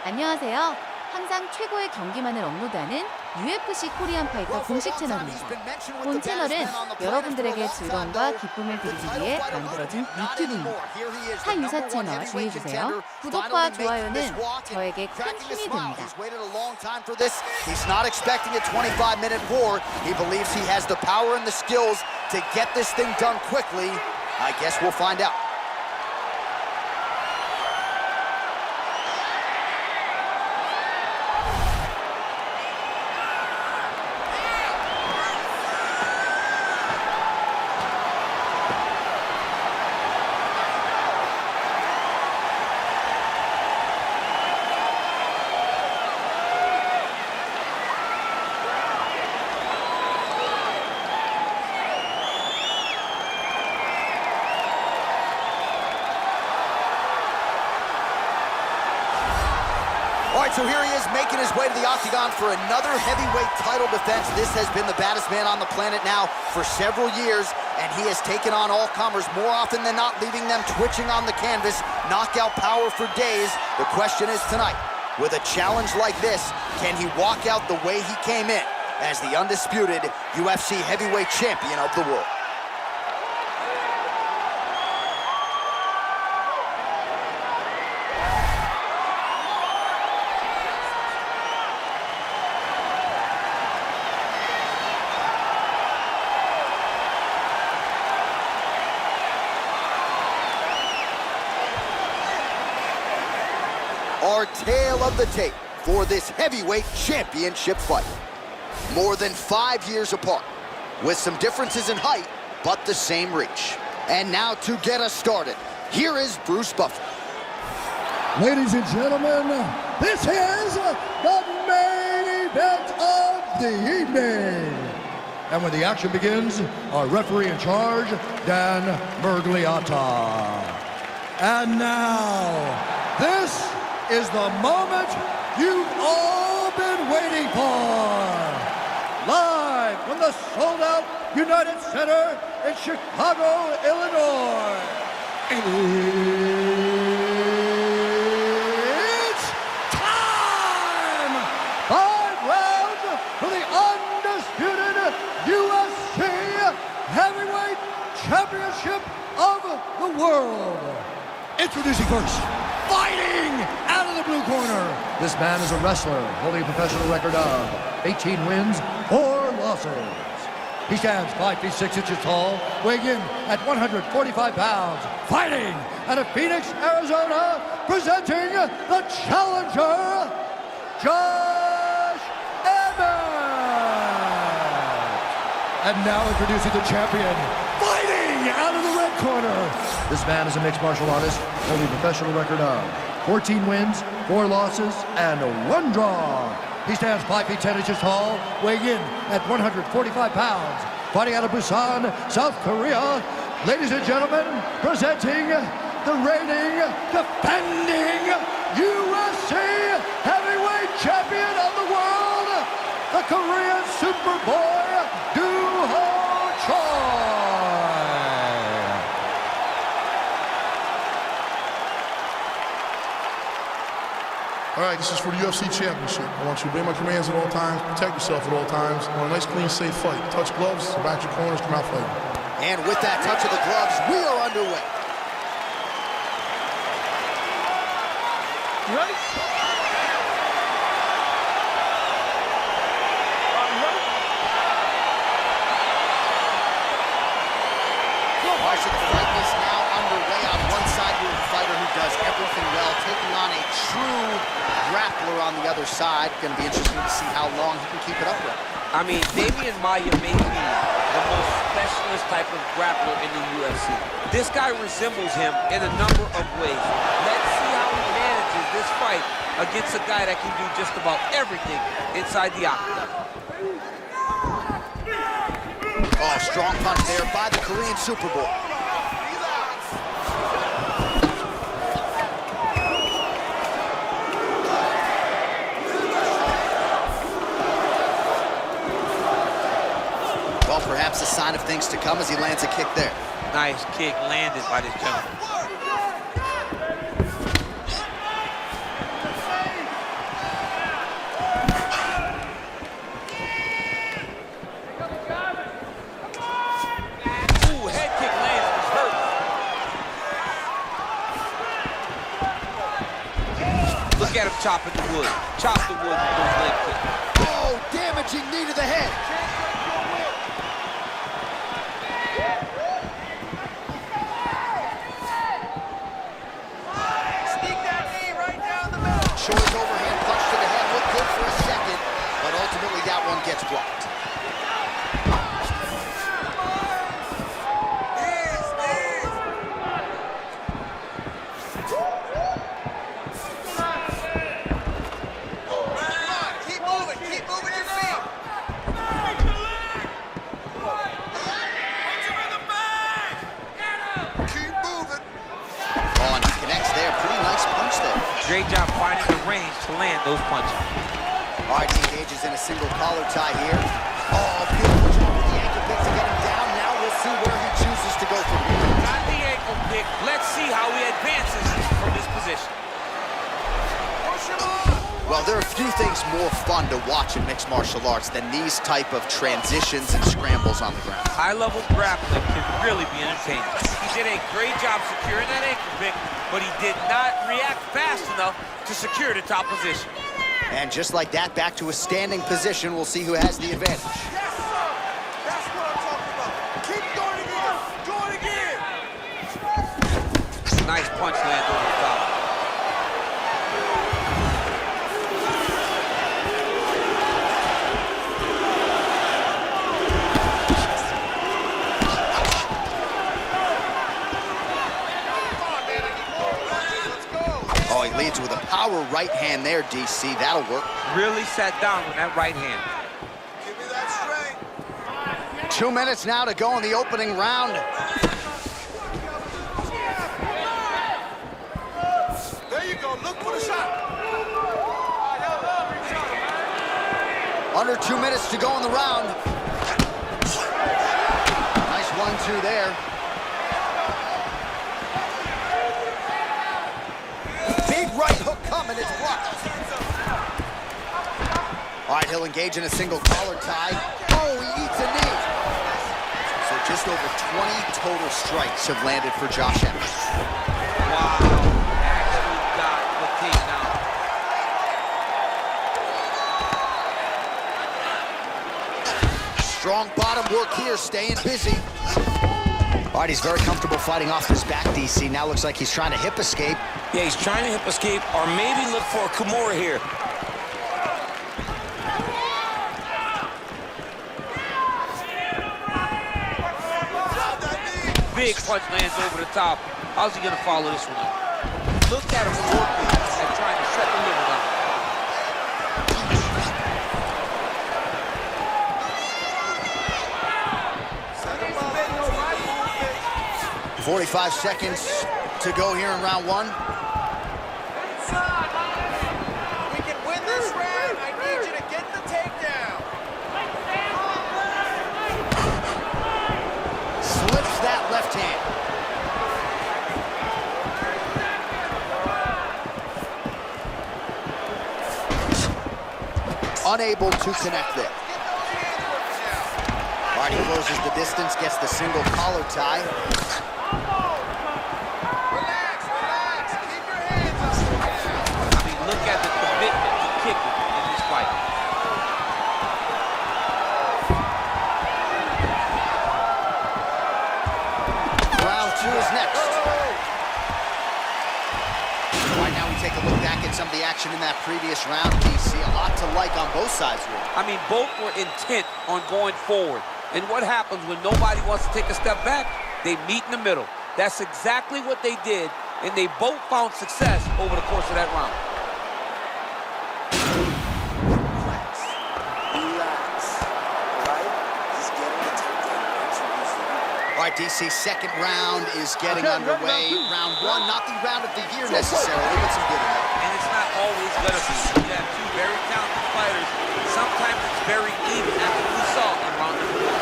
안녕하세요. 항상 최고의 경기만을 업로드하는 UFC 코리안파이터 공식 채널입니다. 본 채널은 여러분들에게 즐거움과 기쁨을 드리기 위해 만들어진 유튜브입니다. 타유사 채널 주의해주세요. 구독과 좋아요는 저에게 큰 힘이 됩니다. He's not expecting a 25-minute war. He believes he has the power and the skills to get this thing done quickly. I guess we'll find out. All right, so here he is making his way to the octagon for another heavyweight title defense. This has been the baddest man on the planet now for several years, and he has taken on all comers more often than not, leaving them twitching on the canvas. Knockout power for days. The question is tonight, with a challenge like this, can he walk out the way he came in as the undisputed UFC heavyweight champion of the world? Our tale of the tape for this heavyweight championship fight. More than 5 years apart, with some differences in height, but the same reach. And now to get us started, here is Bruce Buffer. Ladies and gentlemen, this is the main event of the evening. And when the action begins, our referee in charge, Dan Mergliata. And now, this is the moment you've all been waiting for. Live from the sold-out United Center in Chicago, Illinois. It's time! 5 rounds for the undisputed UFC Heavyweight Championship of the world. Introducing first, fighting out of the blue corner. This man is a wrestler holding a professional record of 18 wins, 4 losses. He stands 5 feet 6 inches tall, weighing in at 145 pounds. Fighting out of Phoenix, Arizona, presenting the challenger, Josh Emmett. And now introducing the champion, fighting out of the red corner. This man is a mixed martial artist, holding a professional record of 14 wins, 4 losses, and 1 draw. He stands 5 feet 10 inches tall, weighing in at 145 pounds. Fighting out of Busan, South Korea. Ladies and gentlemen, presenting the reigning, defending UFC heavyweight champion of the world, the Korean Superboy, Do-Ho Choi. All right, this is for the UFC Championship. I want you to obey my commands at all times, protect yourself at all times. I want a nice, clean, safe fight. Touch gloves, back your corners, come out fighting. And with that touch of the gloves, we are underway. You ready? All right, so the fight is now underway. On one side, you have a fighter who does everything well, taking on a true grappler on the other side. Going to be interesting to see how long he can keep it up with. I mean, Damian Maia may be the most specialist type of grappler in the UFC. This guy resembles him in a number of ways. Let's see how he manages this fight against a guy that can do just about everything inside the octagon. Oh, strong punch there by the Korean Superboy. Well, perhaps a sign of things to come as he lands a kick there. Nice kick landed by this gentleman. Look at him chopping the wood. Chop the wood with those leg kicks. Oh, damaging knee to the head. Sneak that knee right down the middle. Shore's overhand punch to the head looked good for a second, but ultimately that one gets blocked. Great job finding the range to land those punches. All right, he engages in a single collar tie here. Oh, beautiful job with the ankle pick to get him down. Now we'll see where he chooses to go from here. Got the ankle pick. Let's see how he advances from this position. Well, there are few things more fun to watch in mixed martial arts than these type of transitions and scrambles on the ground. High-level grappling can really be entertaining. He did a great job securing that ankle pick, but he did not react fast enough to secure the top position. And just like that, back to a standing position. We'll see who has the advantage. Yes, sir. That's what I'm talking about. Keep doing it again. Do it again. Nice punch lands over the top. Oh, he leads with a power right hand there, DC. That'll work. Really sat down with that right hand. Give me that strength. 2 minutes now to go in the opening round. There you go. Look for the shot. Under 2 minutes to go in the round. Nice 1-2 there. Big right hook coming, it's blocked. All right, he'll engage in a single collar tie. Oh, he eats a knee. So just over 20 total strikes have landed for Josh Emmett. Wow, actually got the takedown. Strong bottom work here, staying busy. All right, he's very comfortable fighting off his back, DC. Now looks like he's trying to hip escape. Yeah, he's trying to hip escape or maybe look for a Kimura here. Big punch lands over the top. How's he gonna follow this one up? Look at him working and trying to shut the liver down. 45 seconds to go here in round one. We can win this round. I need you to get the takedown. Slips that left hand. Unable to connect there. All right, he closes the distance, gets the single collar tie. Relax, relax. Keep your hands up. I mean, look at the commitment to kicking in this fight. Round two is next. All right, now we take a look back at some of the action in that previous round. DC, a lot to like on both sides here. I mean, both were intent on going forward. And what happens when nobody wants to take a step back? They meet in the middle. That's exactly what they did, and they both found success over the course of that round. All right, DC, second round is getting underway. Round one, not the round of the year necessarily, but some good enough. And it's not always gonna be. You have two very talented fighters. Sometimes it's very even, as we saw in round number one.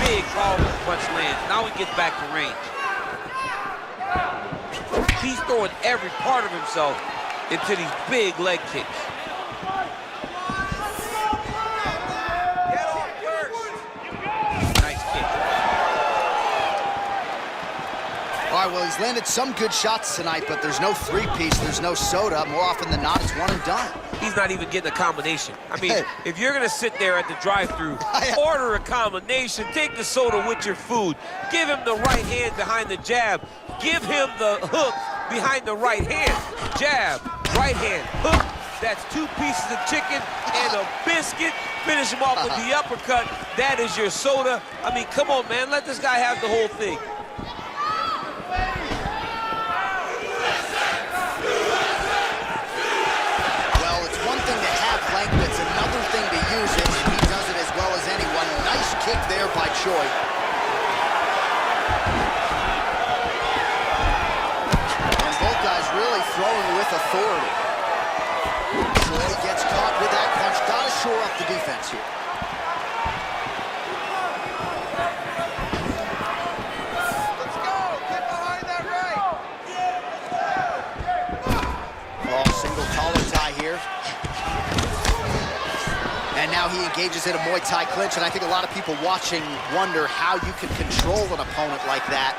Big powerful punch lands. Now he gets back to range. He's throwing every part of himself into these big leg kicks. Nice kick. All right, well, he's landed some good shots tonight, but there's no three-piece, there's no soda. More often than not, it's one and done. He's not even getting a combination. I mean, if you're gonna sit there at the drive-thru, order a combination, take the soda with your food, give him the right hand behind the jab, give him the hook behind the right hand. Jab, right hand, hook. That's 2 pieces of chicken and a biscuit. Finish him off with the uppercut. That is your soda. I mean, come on, man. Let this guy have the whole thing. Well, it's one thing to have length. It's another thing to use it, and he does it as well as anyone. Nice kick there by Choi. And both guys really throwing with authority. Choi gets caught with that punch. Gotta shore up the defense here. Let's go. Get behind that right. Oh, single collar tie here. And now he engages in a Muay Thai clinch, and I think a lot of people watching wonder how you can control an opponent like that.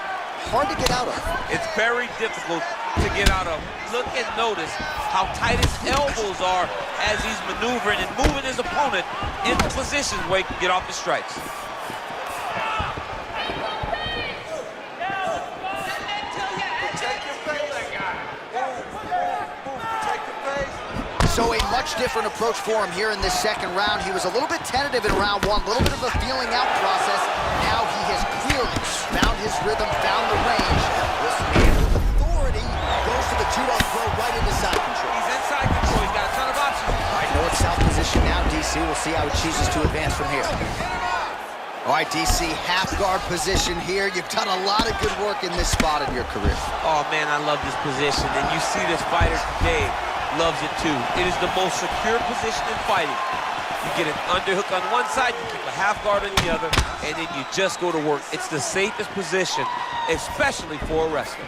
Hard to get out of. It's very difficult to get out of. Look and notice how tight his elbows are as he's maneuvering and moving his opponent into positions where he can get off the strikes. Protect your face. Protect your face. So a much different approach for him here in this second round. He was a little bit tentative in round one, a little bit of a feeling out process. Now he has clearly found his rhythm, found the range. This man with authority goes to the judo throw right into side control. He's inside control. He's got a ton of options. All right, north-south position now, DC. We'll see how he chooses to advance from here. All right, DC, half guard position here. You've done a lot of good work in this spot in your career. Oh, man, I love this position. And you see this fighter today loves it, too. It is the most secure position in fighting. You get an underhook on one side, you keep a half guard on the other, and then you just go to work. It's the safest position, especially for a wrestler.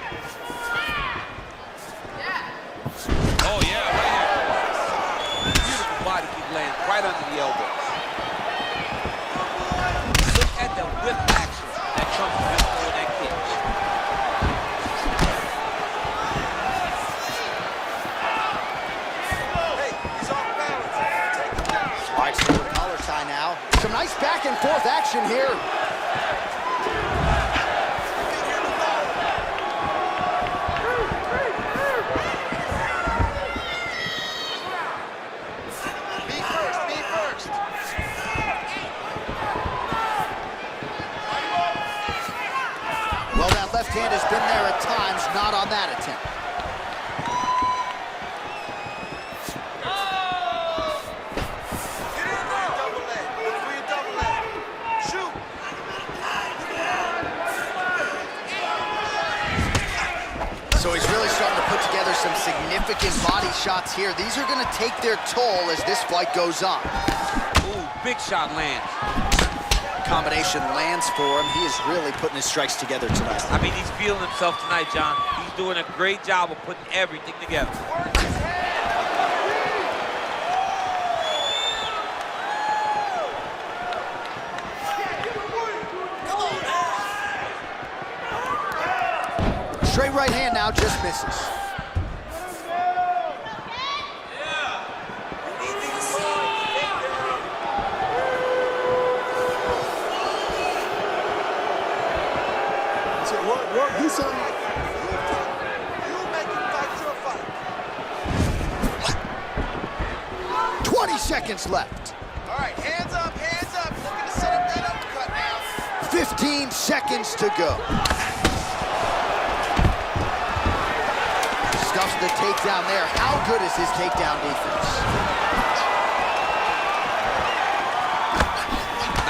Oh, yeah, right here. Beautiful body kick lands right under the elbow. Look at the whip action that comes with that kick. Hey, he's off balance. Take him down. All right, so a collar tie now. Some nice back and forth action here. Be first, be first. Well, that left hand has been there at times, not on that attempt. Get in there, double leg. Look for your double leg. Shoot. So he's really starting to put together some significant body shots here. These are going to take their toll as this fight goes on. Ooh, big shot lands. Combination lands for him. He is really putting his strikes together tonight. I mean, he's feeling himself tonight, John. He's doing a great job of putting everything together. Work his head. Straight right hand now, just misses. Work, do something. You make him fight your fight. 20 seconds left. All right, hands up, looking to set up that uppercut now. 15 seconds to go. Stuffs the takedown there. How good is his takedown defense?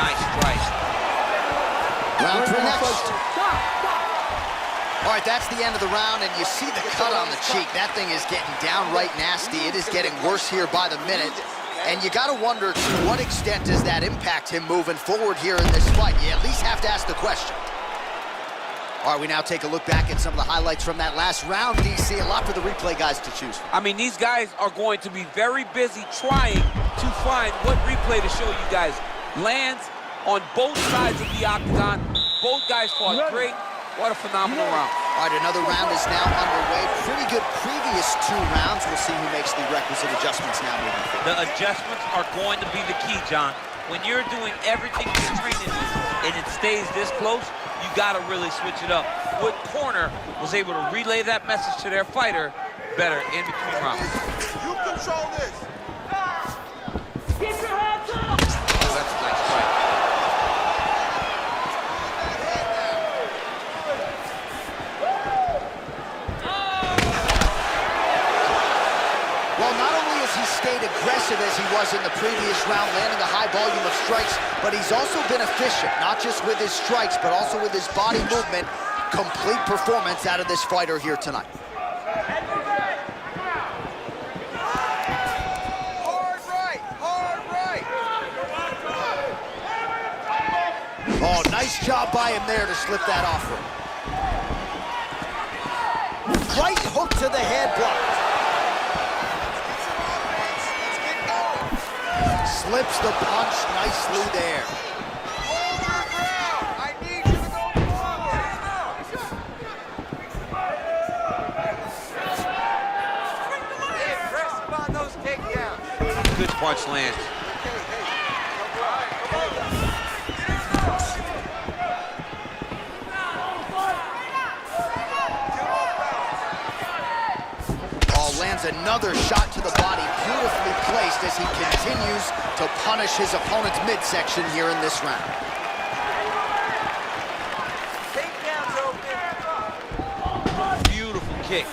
Nice strike. Round 3 next. All right, that's the end of the round, and you see the cut on the cheek. That thing is getting downright nasty. It is getting worse here by the minute. And you got to wonder, to what extent does that impact him moving forward here in this fight? You at least have to ask the question. All right, we now take a look back at some of the highlights from that last round, DC. A lot for the replay guys to choose from. I mean, these guys are going to be very busy trying to find what replay to show you guys. Lands on both sides of the octagon. Both guys fought great. What a phenomenal round. All right, another round is now underway. Pretty good previous 2 rounds. We'll see who makes the requisite adjustments now moving forward. The adjustments are going to be the key, John. When you're doing everything you're training to and it stays this close, you got to really switch it up. What corner was able to relay that message to their fighter better in between rounds? You control this. Oh, that's a nice strike. Well, not only has he stayed aggressive as he was in the previous round, landing a high volume of strikes, but he's also been efficient, not just with his strikes, but also with his body movement. Complete performance out of this fighter here tonight. Hard right. Hard right. Oh, nice job by him there to slip that off him. Right hook to the head block. Slips the punch nicely there. Hold your ground. I need you to go forward. Hey, press him on those takedowns. Good punch lands. Oh, lands another shot to the body, beautifully placed as he continues to punish his opponent's midsection here in this round. Takedowns open. Beautiful kick.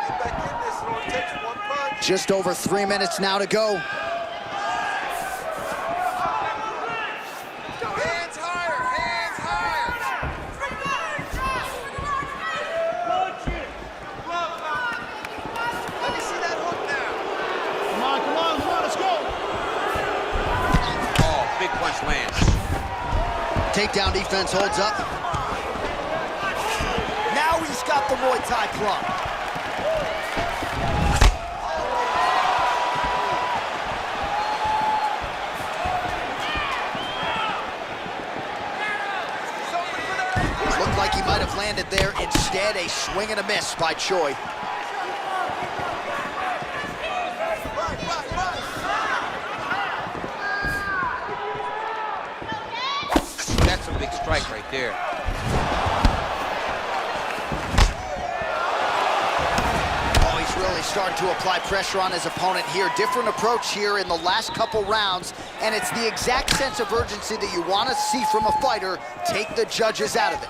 Get back in this. It only takes 1 punch. Just over 3 minutes now to go. Hands higher. Hands higher. Let me see that hook now. Come on, let's go. Oh, big punch lands. Takedown defense holds up. Now he's got the Muay Thai plum. Looked like he might have landed there. Instead, a swing and a miss by Choi. That's a big strike right there. Oh, he's really starting to apply pressure on his opponent here. Different approach here in the last couple rounds, and it's the exact sense of urgency that you want to see from a fighter. Take the judges out of it.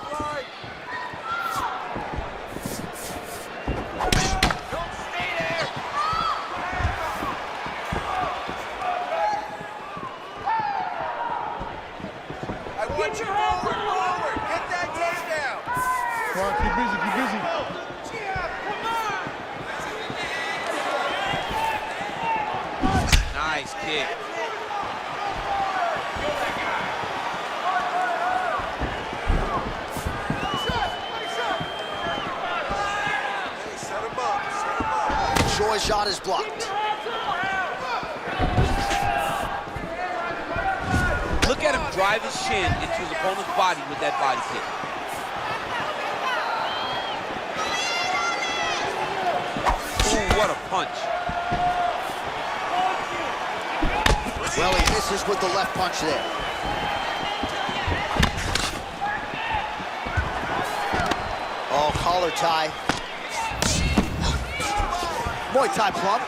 I want you forward, forward. Get that takedown. Come on, keep busy, keep busy. Nice kick. Hey, set him up. Set him up. Choi's shot is blocked. Look at him drive his shin into his opponent's body with that body kick. Ooh, what a punch. Well, he misses with the left punch there. Oh, collar tie. Muay Thai plum.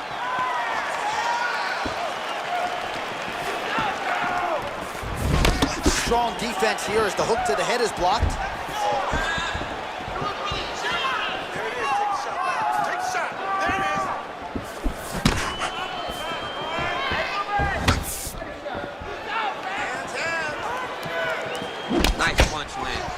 Strong defense here as the hook to the head is blocked. There it is. Take a shot back. Take a shot. There it is. Hands, hands. Nice punch lands.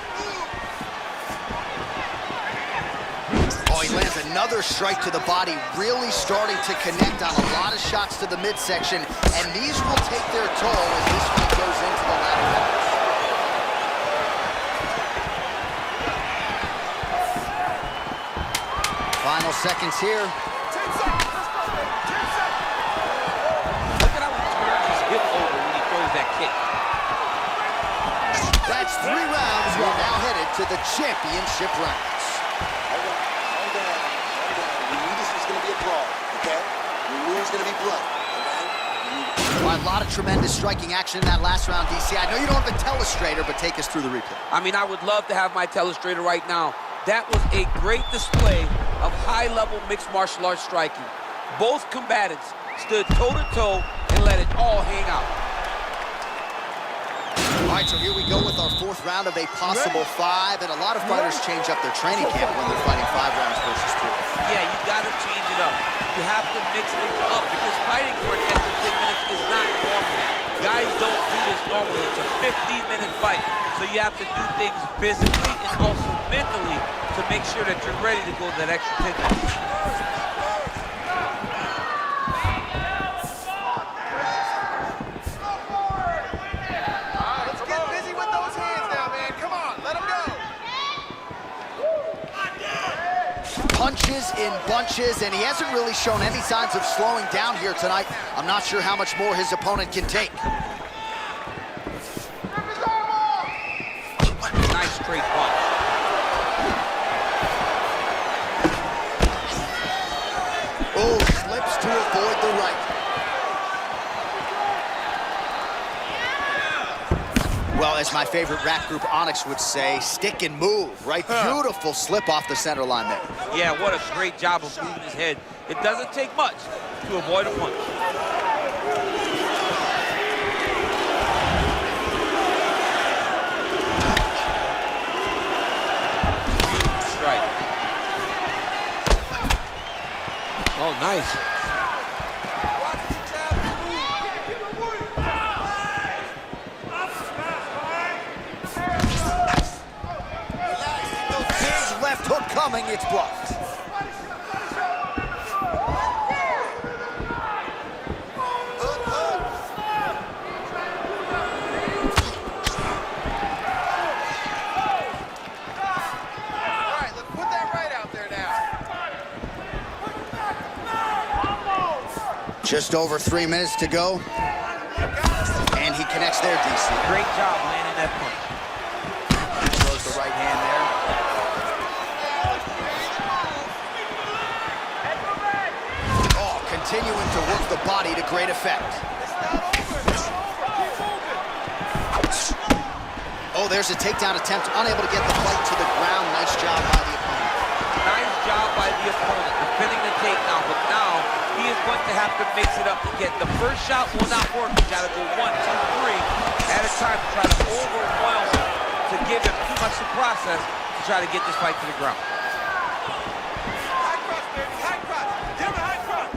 Oh, he lands another strike to the body, really starting to connect on a lot of shots to the midsection, and these will take their toll as this one goes into the latter half. Final seconds here. 10 seconds. Let's go, baby. 10 seconds. Look at how he turns his hip over when he throws that kick. tonight's 3 rounds, we're now headed to the championship rounds. Hold on. We knew this was going to be a brawl, okay? We knew it was going to be blood, okay? All right, a lot of tremendous striking action in that last round, DC. I know you don't have a telestrator, but take us through the replay. I mean, I would love to have my telestrator right now. That was a great display of high-level mixed martial arts striking. Both combatants stood toe-to-toe and let it all hang out. All right, so here we go with our 4th round of a possible 5, and a lot of fighters change up their training camp when they're fighting 5 rounds versus 2. Yeah, you gotta change it up. You have to mix things up because fighting for an extra 10 minutes is not normal. Guys don't do this normally. It's a 15-minute fight, so you have to do things physically and also mentally to make sure that you're ready to go that extra 10 minutes. Punches in bunches, and he hasn't really shown any signs of slowing down here tonight. I'm not sure how much more his opponent can take. Nice straight punch. Oh, slips to avoid the right. Well, as my favorite rap group Onyx would say, stick and move, right? Beautiful slip off the center line there. Yeah, what a great job of moving his head. It doesn't take much to avoid a punch. Strike. Oh, nice. Big left hook coming, it's blocked. Just over 3 minutes to go. And he connects there, DC. Great job landing that punch. Throws the right hand there. Oh, continuing to work the body to great effect. Oh, there's a takedown attempt. Unable to get the fight to the ground. Nice job by the opponent. Nice job by the opponent, defending the takedown, but now he is going to have to mix it up again. The first shot will not work. You gotta go 1, 2, 3 at a time to try to overwhelm him, to give him too much to process to try to get this fight to the ground. High cross, baby, high cross. Give him a high cross.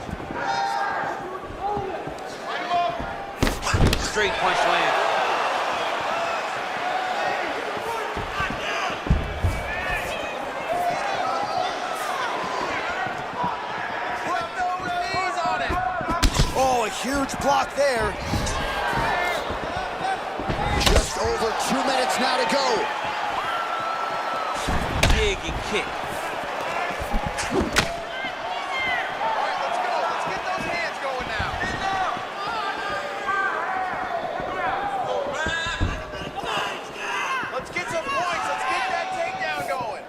Straight punch land. Oh, a huge block there. Just over 2 minutes now to go. Dig and kick. All right, let's go. Let's get those hands going now. Let's get some points. Let's get that takedown going.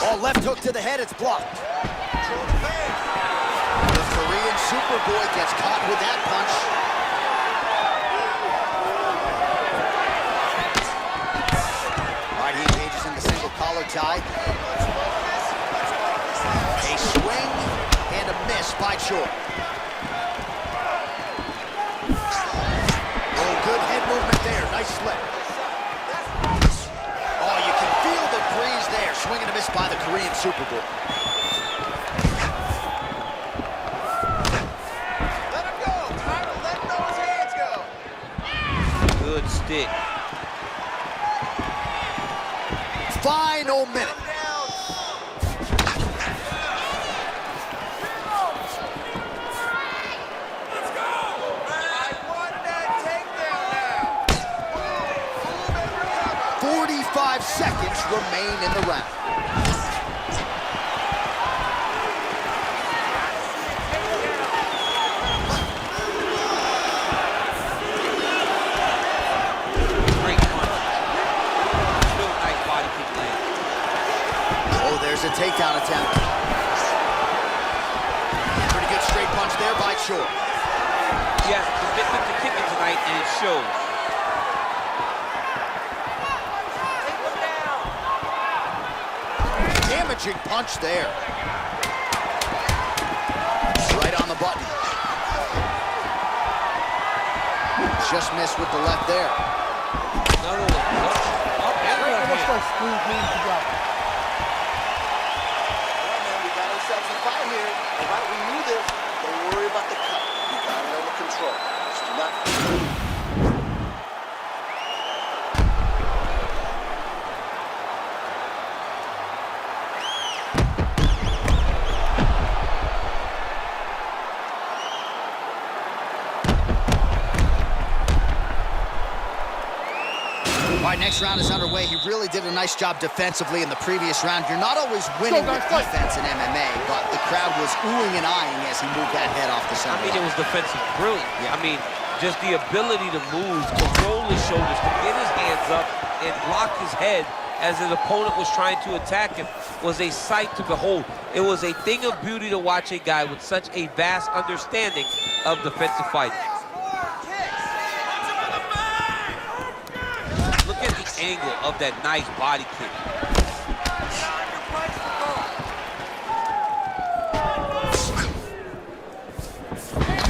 Oh, left hook to the head, it's blocked. The Korean Superboy gets caught with that punch. All right, he engages in the single collar tie. A swing and a miss by Choi. Oh, good head movement there. Nice slip. Oh, you can feel the breeze there. Swing and a miss by the Korean Superboy. Let him go. Time to let those hands go. Good stick. Final minute. Let's go. I want that takedown now. 45 seconds remain in the round. takedown attempt. Pretty good straight punch there by Shore. He has commitment to kicking tonight, and it shows. Damaging punch there. Right on the button. Just missed with the left there. Another one. Up and right hand. All right, man, we got ourselves a fight here. All right, we knew this. Don't worry about the cut. We got it under control. Just do not... All right, next round is underway. He really did a nice job defensively in the previous round. You're not always winning with defense in MMA, but the crowd was oohing and eyeing as he moved that head off the center. I mean, it was defensive brilliant. I mean, just the ability to move, to roll his shoulders, to get his hands up and block his head as his opponent was trying to attack him was a sight to behold. It was a thing of beauty to watch a guy with such a vast understanding of defensive fighting. Look at the angle of that nice body kick.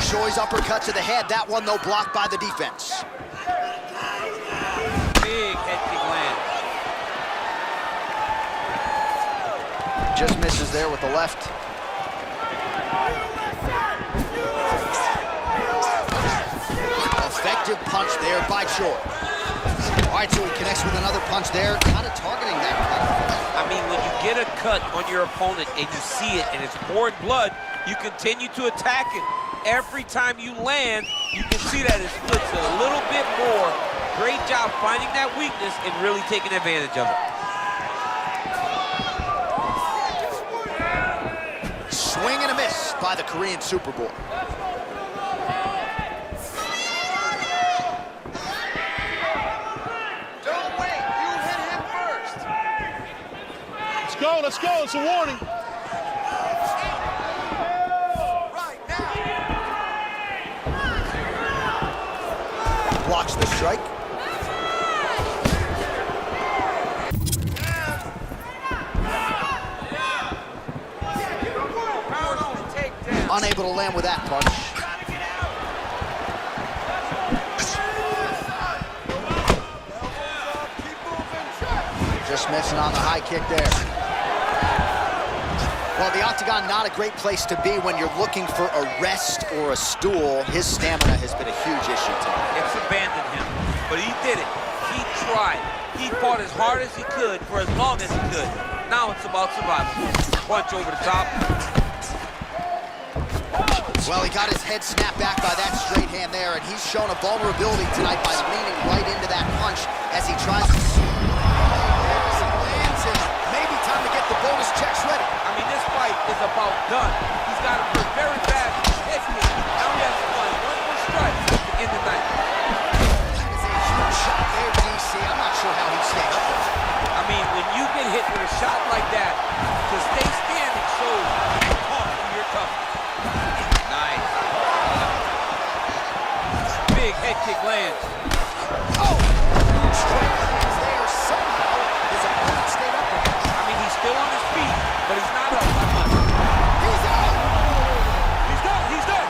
Shoy's uppercut to the head. That one, though, blocked by the defense. Big head kick lands. Just misses there with the left. Effective punch there by Shoy. All right, so he connects with another punch there, kind of targeting that cut. I mean, when you get a cut on your opponent and you see it and it's pouring blood, you continue to attack it. Every time you land, you can see that it splits a little bit more. Great job finding that weakness and really taking advantage of it. Swing and a miss by the Korean Superboy. Let's go, it's a warning. Blocks the strike. Unable to land with that punch. Just missing on the high kick there. Well, the octagon, not a great place to be when you're looking for a rest or a stool. His stamina has been a huge issue tonight. It's abandoned him, but he did it. He tried. He fought as hard as he could for as long as he could. Now it's about survival. Punch over the top. Well, he got his head snapped back by that straight hand there, and he's shown a vulnerability tonight by leaning right into that punch as he tries to... lands, and maybe time to get the bonus checks ready. I mean, this fight is about done. He's got him hurt very bad. Head kick. Now he has to find one more strike to end the night. That is a huge shot there, DC. I'm not sure how he stayed up there. I mean, when you get hit with a shot like that, to stay standing shows you're tough and you're tough. Nice. Big head kick lands. Oh! Straight hands there. Somehow his opponent stayed up there. I mean, he's still on his feet, but he's not up. He's out! He's done. He's done.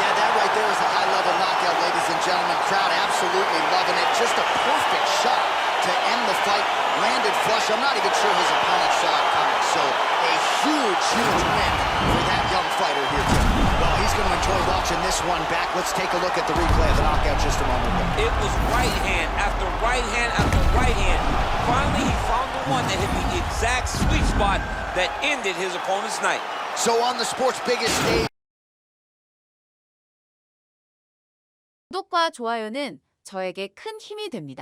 Yeah, that right there is a high-level knockout, ladies and gentlemen. Crowd absolutely loving it. Just a perfect shot to end the fight. Landed flush. I'm not even sure his opponent saw it coming. So a huge, huge win for that young fighter here, Tim. Well, he's going to enjoy watching this one back. Let's take a look at the replay of the knockout just a moment ago. It was right hand after right hand after right hand. Finally, he found the one that hit the exact sweet spot that ended his opponent's night. So on the sport's biggest stage. 구독과 좋아요는 저에게 큰 힘이 됩니다.